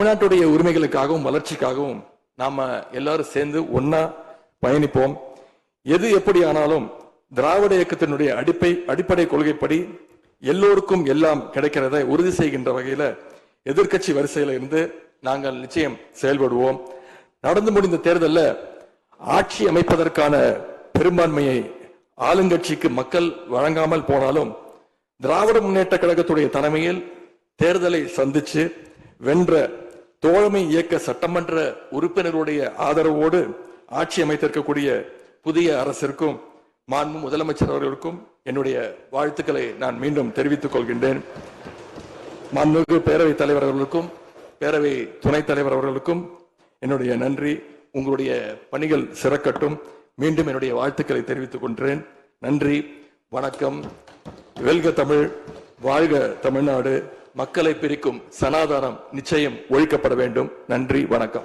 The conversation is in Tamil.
தமிழ்நாட்டுடைய உரிமைகளுக்காகவும் வளர்ச்சிக்காகவும் நாம எல்லாரும் சேர்ந்து ஒன்னா பயணிப்போம். எது எப்படி ஆனாலும் திராவிட இயக்கத்தினுடைய அடிப்படை கொள்கைப்படி எல்லோருக்கும் எல்லாம் கிடைக்கிறதை உறுதி செய்கின்ற வகையில எதிர்கட்சி வரிசையில இருந்து நாங்கள் நிச்சயம் செயல்படுவோம். நடந்து முடிந்த தேர்தலில் ஆட்சி அமைப்பதற்கான பெரும்பான்மையை ஆளுங்கட்சிக்கு மக்கள் வழங்காமல் போனாலும் திராவிட முன்னேற்ற கழகத்துடைய தலைமையில் தேர்தலை சந்திச்சு வென்ற தோழமை இயக்க சட்டமன்ற உறுப்பினருடைய ஆதரவோடு ஆட்சி அமைத்திருக்கக்கூடிய புதிய அரசிற்கும் மாண்பு முதலமைச்சர் அவர்களுக்கும் என்னுடைய வாழ்த்துக்களை நான் மீண்டும் தெரிவித்துக் கொள்கின்றேன். மாண்புமிகு பேரவைத் தலைவர் அவர்களுக்கும் பேரவை துணைத் தலைவர் அவர்களுக்கும் என்னுடைய நன்றி. உங்களுடைய பணிகள் சிறக்கட்டும். மீண்டும் என்னுடைய வாழ்த்துக்களை தெரிவித்துக் கொள்கிறேன். நன்றி, வணக்கம். வெல்க தமிழ், வாழ்க தமிழ்நாடு. மக்களை பிரிக்கும் சனாதானம் நிச்சயம் ஒழிக்கப்பட வேண்டும். நன்றி, வணக்கம்.